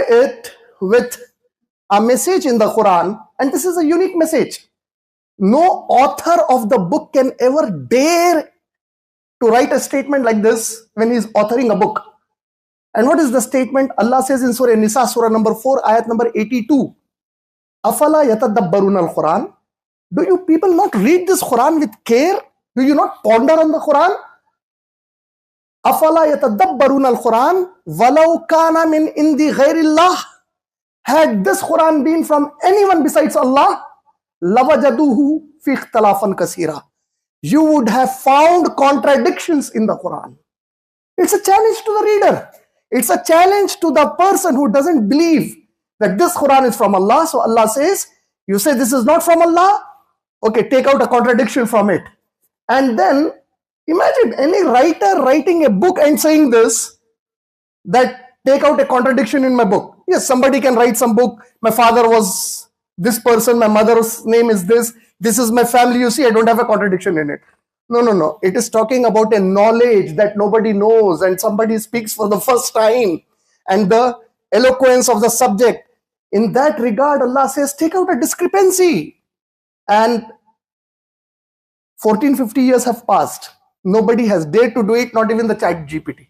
it with a message in the Quran, and this is a unique message. No author of the book can ever dare to write a statement like this when he is authoring a book. And what is the statement? Allah says in Surah Nisa, Surah number 4, ayat number 82, Afala yatadabbaruna al-Quran? Do you people not read this Quran with care? Do you not ponder on the Quran? Afala yatadabbaruna al-Quran? Walau kana min indi ghairillah? Had this Quran been from anyone besides Allah, lavajaduhu fi ikhtilafan kasira. You would have found contradictions in the Quran. It's a challenge to the reader. It's a challenge to the person who doesn't believe that this Quran is from Allah. So Allah says, you say this is not from Allah? Okay, take out a contradiction from it. And then imagine any writer writing a book and saying this, that take out a contradiction in my book. Yes, somebody can write some book. My father was this person, my mother's name is this is my family. You see, I don't have a contradiction in it. No. It is talking about a knowledge that nobody knows and somebody speaks for the first time, and the eloquence of the subject. In that regard, Allah says, take out a discrepancy. And 14-50 years have passed. Nobody has dared to do it, not even the Chat GPT.